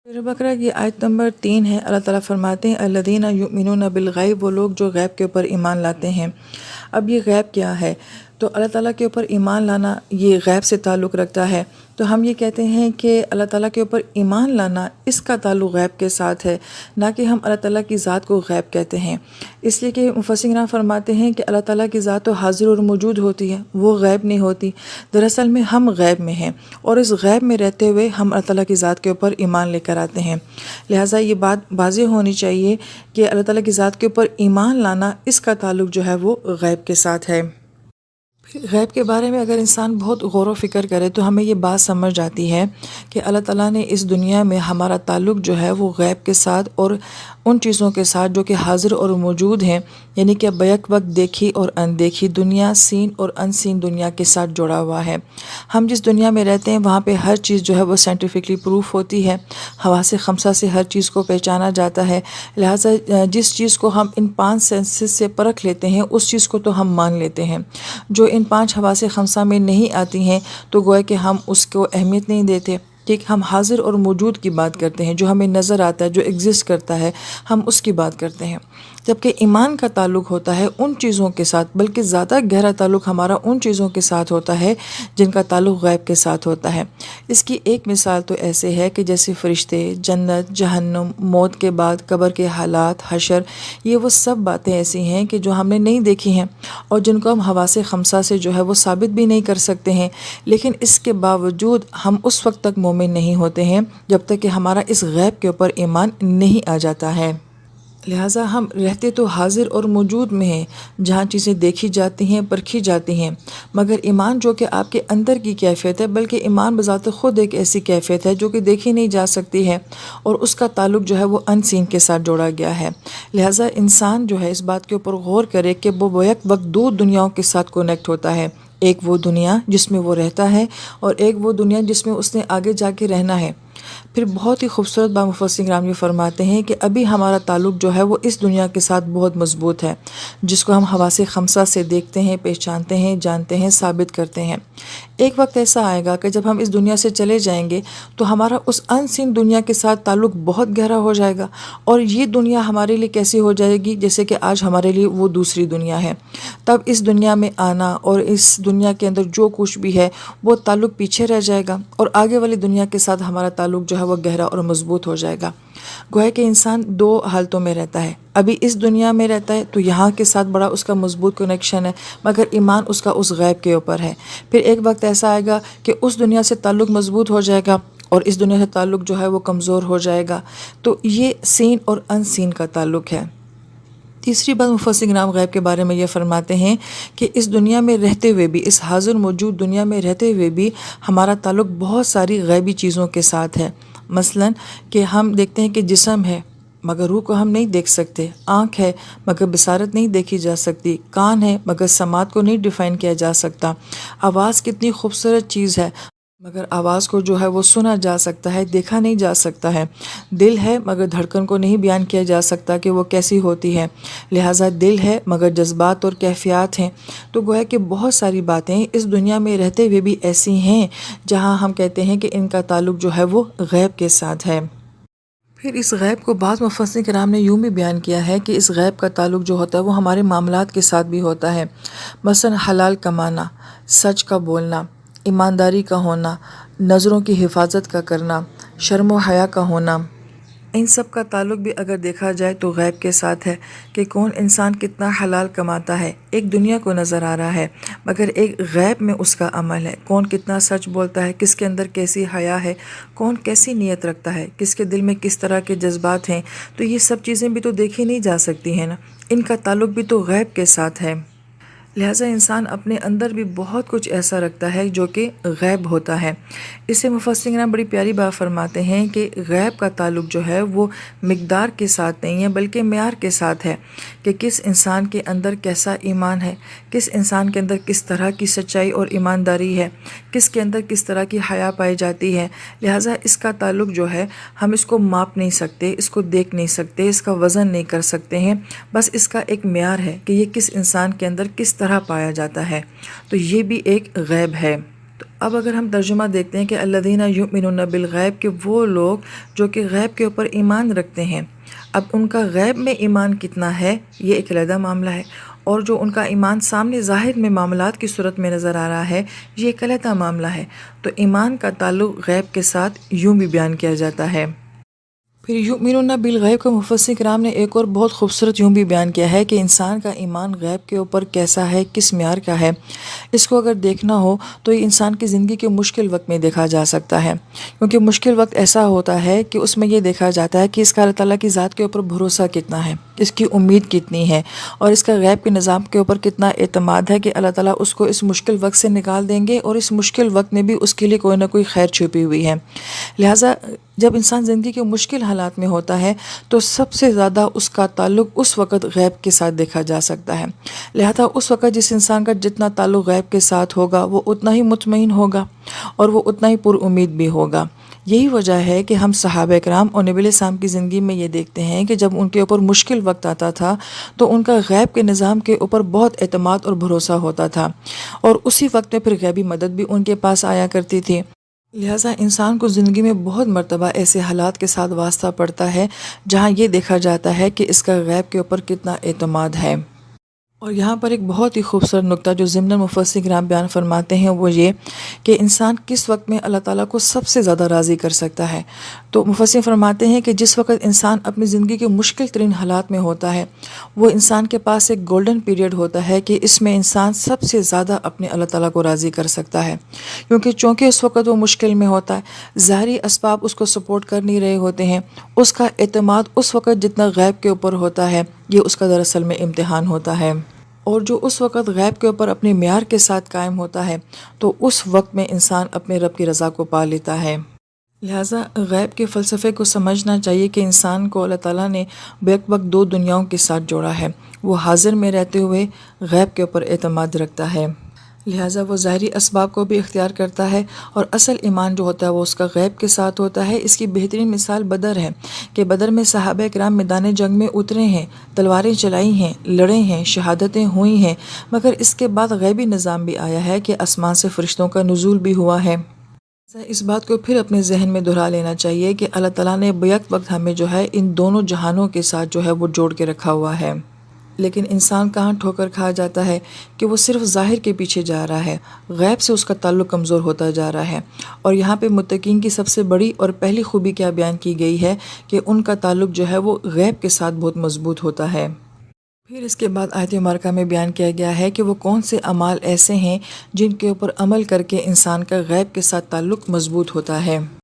سورہ بقرہ کی آیت نمبر 3 ہے۔ اللہ تعالیٰ فرماتے ہیں الذین یؤمنون بالغیب، وہ لوگ جو غیب کے اوپر ایمان لاتے ہیں۔ اب یہ غیب کیا ہے؟ تو اللہ تعالیٰ کے اوپر ایمان لانا یہ غیب سے تعلق رکھتا ہے۔ تو ہم یہ کہتے ہیں کہ اللہ تعالیٰ کے اوپر ایمان لانا اس کا تعلق غیب کے ساتھ ہے، نہ کہ ہم اللہ تعالیٰ کی ذات کو غیب کہتے ہیں۔ اس لیے کہ مفسرین فرماتے ہیں کہ اللہ تعالیٰ کی ذات تو حاضر اور موجود ہوتی ہے، وہ غیب نہیں ہوتی۔ دراصل میں ہم غیب میں ہیں، اور اس غیب میں رہتے ہوئے ہم اللہ تعالیٰ کی ذات کے اوپر ایمان لے کر آتے ہیں۔ لہٰذا یہ بات واضح ہونی چاہیے کہ اللہ تعالیٰ کی ذات کے اوپر ایمان لانا اس کا تعلق جو ہے وہ غیب کے ساتھ ہے۔ غیب کے بارے میں اگر انسان بہت غور و فکر کرے تو ہمیں یہ بات سمجھ آتی ہے کہ اللہ تعالیٰ نے اس دنیا میں ہمارا تعلق جو ہے وہ غیب کے ساتھ اور ان چیزوں کے ساتھ جو کہ حاضر اور موجود ہیں، یعنی کہ بیک وقت دیکھی اور اندیکھی دنیا، سین اور ان سین دنیا کے ساتھ جڑا ہوا ہے۔ ہم جس دنیا میں رہتے ہیں وہاں پہ ہر چیز جو ہے وہ سائنٹیفکلی پروف ہوتی ہے، حواس خمسہ سے ہر چیز کو پہچانا جاتا ہے۔ لہٰذا جس چیز کو ہم ان 5 سینسز سے پرکھ لیتے ہیں اس چیز کو تو ہم مان لیتے ہیں۔ جو ان 5 حواس خمسہ میں نہیں آتی ہیں تو گویا کہ ہم اس کو اہمیت نہیں دیتے۔ ٹھیک، ہم حاضر اور موجود کی بات کرتے ہیں، جو ہمیں نظر آتا ہے، جو ایگزسٹ کرتا ہے، ہم اس کی بات کرتے ہیں۔ جبکہ ایمان کا تعلق ہوتا ہے ان چیزوں کے ساتھ، بلکہ زیادہ گہرا تعلق ہمارا ان چیزوں کے ساتھ ہوتا ہے جن کا تعلق غیب کے ساتھ ہوتا ہے۔ اس کی ایک مثال تو ایسے ہے کہ جیسے فرشتے، جنت، جہنم، موت کے بعد قبر کے حالات، حشر، یہ وہ سب باتیں ایسی ہیں کہ جو ہم نے نہیں دیکھی ہیں اور جن کو ہم حواس خمسہ سے جو ہے وہ ثابت بھی نہیں کر سکتے ہیں، لیکن اس کے باوجود ہم اس وقت تک مومن نہیں ہوتے ہیں جب تک کہ ہمارا اس غیب کے اوپر ایمان نہیں آ جاتا ہے۔ لہٰذا ہم رہتے تو حاضر اور موجود میں ہیں، جہاں چیزیں دیکھی جاتی ہیں، پرکھی جاتی ہیں، مگر ایمان جو کہ آپ کے اندر کی کیفیت ہے، بلکہ ایمان بذات خود ایک ایسی کیفیت ہے جو کہ دیکھی نہیں جا سکتی ہے، اور اس کا تعلق جو ہے وہ ان سین کے ساتھ جوڑا گیا ہے۔ لہٰذا انسان جو ہے اس بات کے اوپر غور کرے کہ وہ بیک وقت 2 دنیاؤں کے ساتھ کنیکٹ ہوتا ہے، ایک وہ دنیا جس میں وہ رہتا ہے اور ایک وہ دنیا جس میں اس نے آگے جا کے رہنا ہے۔ پھر بہت ہی خوبصورت بات مفسرین کرام یہ فرماتے ہیں کہ ابھی ہمارا تعلق جو ہے وہ اس دنیا کے ساتھ بہت مضبوط ہے، جس کو ہم حواس خمسہ سے دیکھتے ہیں، پہچانتے ہیں، جانتے ہیں، ثابت کرتے ہیں۔ ایک وقت ایسا آئے گا کہ جب ہم اس دنیا سے چلے جائیں گے تو ہمارا اس ان سین دنیا کے ساتھ تعلق بہت گہرا ہو جائے گا، اور یہ دنیا ہمارے لیے کیسی ہو جائے گی جیسے کہ آج ہمارے لیے وہ دوسری دنیا ہے۔ تب اس دنیا میں آنا اور اس دنیا کے اندر جو کچھ بھی ہے وہ تعلق پیچھے رہ جائے گا، اور آگے والی دنیا کے ساتھ ہمارا تعلق جو ہے وہ گہرا اور مضبوط ہو جائے گا۔ گویا کہ انسان 2 حالتوں میں رہتا ہے، ابھی اس دنیا میں رہتا ہے تو یہاں کے ساتھ بڑا اس کا مضبوط کنیکشن ہے، مگر ایمان اس کا اس غیب کے اوپر ہے۔ پھر ایک وقت ایسا آئے گا کہ اس دنیا سے تعلق مضبوط ہو جائے گا اور اس دنیا سے تعلق جو ہے وہ کمزور ہو جائے گا۔ تو یہ سین اور ان سین کا تعلق ہے۔ تیسری بات مفسرین کرام غیب کے بارے میں یہ فرماتے ہیں کہ اس دنیا میں رہتے ہوئے بھی، اس حاضر موجود دنیا میں رہتے ہوئے بھی ہمارا تعلق بہت ساری غیبی چیزوں کے ساتھ ہے۔ مثلاً کہ ہم دیکھتے ہیں کہ جسم ہے مگر روح کو ہم نہیں دیکھ سکتے، آنکھ ہے مگر بصارت نہیں دیکھی جا سکتی، کان ہے مگر سماعت کو نہیں ڈیفائن کیا جا سکتا، آواز کتنی خوبصورت چیز ہے مگر آواز کو جو ہے وہ سنا جا سکتا ہے، دیکھا نہیں جا سکتا ہے، دل ہے مگر دھڑکن کو نہیں بیان کیا جا سکتا کہ وہ کیسی ہوتی ہے، لہٰذا دل ہے مگر جذبات اور کیفیات ہیں۔ تو گویا کہ بہت ساری باتیں اس دنیا میں رہتے ہوئے بھی ایسی ہیں جہاں ہم کہتے ہیں کہ ان کا تعلق جو ہے وہ غیب کے ساتھ ہے۔ پھر اس غیب کو بعض مفسرین کرام نے یوں بھی بیان کیا ہے کہ اس غیب کا تعلق جو ہوتا ہے وہ ہمارے معاملات کے ساتھ بھی ہوتا ہے۔ مثلا حلال کمانا، سچ کا بولنا، ایمانداری کا ہونا، نظروں کی حفاظت کا کرنا، شرم و حیا کا ہونا، ان سب کا تعلق بھی اگر دیکھا جائے تو غیب کے ساتھ ہے کہ کون انسان کتنا حلال کماتا ہے، ایک دنیا کو نظر آ رہا ہے مگر ایک غیب میں اس کا عمل ہے، کون کتنا سچ بولتا ہے، کس کے اندر کیسی حیا ہے، کون کیسی نیت رکھتا ہے، کس کے دل میں کس طرح کے جذبات ہیں۔ تو یہ سب چیزیں بھی تو دیکھی نہیں جا سکتی ہیں نا، ان کا تعلق بھی تو غیب کے ساتھ ہے۔ لہٰذا انسان اپنے اندر بھی بہت کچھ ایسا رکھتا ہے جو کہ غیب ہوتا ہے۔ اسے مفسرین کرام بڑی پیاری بات فرماتے ہیں کہ غیب کا تعلق جو ہے وہ مقدار کے ساتھ نہیں ہے بلکہ معیار کے ساتھ ہے، کہ کس انسان کے اندر کیسا ایمان ہے، کس انسان کے اندر کس طرح کی سچائی اور ایمانداری ہے، کس کے اندر کس طرح کی حیا پائی جاتی ہے۔ لہٰذا اس کا تعلق جو ہے ہم اس کو ماپ نہیں سکتے، اس کو دیکھ نہیں سکتے، اس کا وزن نہیں کر سکتے ہیں، بس اس کا ایک معیار ہے کہ یہ کس انسان کے اندر کس طرح پایا جاتا ہے، تو یہ بھی ایک غیب ہے۔ تو اب اگر ہم ترجمہ دیکھتے ہیں کہ الذین یؤمنون بالغیب، کہ وہ لوگ جو کہ غیب کے اوپر ایمان رکھتے ہیں، اب ان کا غیب میں ایمان کتنا ہے یہ ایک علیحدہ معاملہ ہے، اور جو ان کا ایمان سامنے ظاہر میں معاملات کی صورت میں نظر آ رہا ہے یہ ایک علیحدہ معاملہ ہے۔ تو ایمان کا تعلق غیب کے ساتھ یوں بھی بیان کیا جاتا ہے۔ پھر یؤمنون بالغیب کا مفسر کرام نے ایک اور بہت خوبصورت یوں بھی بیان کیا ہے کہ انسان کا ایمان غیب کے اوپر کیسا ہے، کس معیار کا ہے۔ اس کو اگر دیکھنا ہو تو یہ انسان کی زندگی کے مشکل وقت میں دیکھا جا سکتا ہے، کیونکہ مشکل وقت ایسا ہوتا ہے کہ اس میں یہ دیکھا جاتا ہے کہ اس کا اللہ تعالیٰ کی ذات کے اوپر بھروسہ کتنا ہے، اس کی امید کتنی ہے، اور اس کا غیب کے نظام کے اوپر کتنا اعتماد ہے کہ اللہ تعالیٰ اس کو اس مشکل وقت سے نکال دیں گے، اور اس مشکل وقت میں بھی اس کے لیے کوئی نہ کوئی خیر چھپی ہوئی ہے۔ لہٰذا جب انسان زندگی کے مشکل حالات میں ہوتا ہے تو سب سے زیادہ اس کا تعلق اس وقت غیب کے ساتھ دیکھا جا سکتا ہے۔ لہذا اس وقت جس انسان کا جتنا تعلق غیب کے ساتھ ہوگا وہ اتنا ہی مطمئن ہوگا اور وہ اتنا ہی پر امید بھی ہوگا۔ یہی وجہ ہے کہ ہم صحابہ کرام اور نبی علیہ السلام کی زندگی میں یہ دیکھتے ہیں کہ جب ان کے اوپر مشکل وقت آتا تھا تو ان کا غیب کے نظام کے اوپر بہت اعتماد اور بھروسہ ہوتا تھا، اور اسی وقت میں پھر غیبی مدد بھی ان کے پاس آیا کرتی تھی۔ لہٰذا انسان کو زندگی میں بہت مرتبہ ایسے حالات کے ساتھ واسطہ پڑتا ہے جہاں یہ دیکھا جاتا ہے کہ اس کا غیب کے اوپر کتنا اعتماد ہے۔ اور یہاں پر ایک بہت ہی خوبصورت نقطہ جو ضمن مفسر کرام بیان فرماتے ہیں وہ یہ کہ انسان کس وقت میں اللہ تعالیٰ کو سب سے زیادہ راضی کر سکتا ہے۔ تو مفسر فرماتے ہیں کہ جس وقت انسان اپنی زندگی کے مشکل ترین حالات میں ہوتا ہے وہ انسان کے پاس ایک گولڈن پیریڈ ہوتا ہے کہ اس میں انسان سب سے زیادہ اپنے اللہ تعالیٰ کو راضی کر سکتا ہے، کیونکہ چونکہ اس وقت وہ مشکل میں ہوتا ہے، ظاہری اسباب اس کو سپورٹ کر نہیں رہے ہوتے ہیں، اس کا اعتماد اس وقت جتنا غیب کے اوپر ہوتا ہے یہ اس کا دراصل میں امتحان ہوتا ہے، اور جو اس وقت غیب کے اوپر اپنے معیار کے ساتھ قائم ہوتا ہے تو اس وقت میں انسان اپنے رب کی رضا کو پا لیتا ہے۔ لہٰذا غیب کے فلسفے کو سمجھنا چاہیے کہ انسان کو اللہ تعالیٰ نے بیک وقت دو دنیاؤں کے ساتھ جوڑا ہے، وہ حاضر میں رہتے ہوئے غیب کے اوپر اعتماد رکھتا ہے، لہٰذا وہ ظاہری اسباب کو بھی اختیار کرتا ہے، اور اصل ایمان جو ہوتا ہے وہ اس کا غیب کے ساتھ ہوتا ہے۔ اس کی بہترین مثال بدر ہے کہ بدر میں صحابہ کرام میدان جنگ میں اترے ہیں، تلواریں چلائی ہیں، لڑے ہیں، شہادتیں ہوئی ہیں، مگر اس کے بعد غیبی نظام بھی آیا ہے کہ آسمان سے فرشتوں کا نزول بھی ہوا ہے۔ اس بات کو پھر اپنے ذہن میں دہرا لینا چاہیے کہ اللہ تعالیٰ نے بیک وقت ہمیں جو ہے ان دونوں جہانوں کے ساتھ جو ہے وہ جوڑ کے رکھا ہوا ہے، لیکن انسان کہاں ٹھوکر کھا جاتا ہے کہ وہ صرف ظاہر کے پیچھے جا رہا ہے، غیب سے اس کا تعلق کمزور ہوتا جا رہا ہے۔ اور یہاں پہ متقین کی سب سے بڑی اور پہلی خوبی کیا بیان کی گئی ہے کہ ان کا تعلق جو ہے وہ غیب کے ساتھ بہت مضبوط ہوتا ہے۔ پھر اس کے بعد آیت مبارکہ میں بیان کیا گیا ہے کہ وہ کون سے اعمال ایسے ہیں جن کے اوپر عمل کر کے انسان کا غیب کے ساتھ تعلق مضبوط ہوتا ہے۔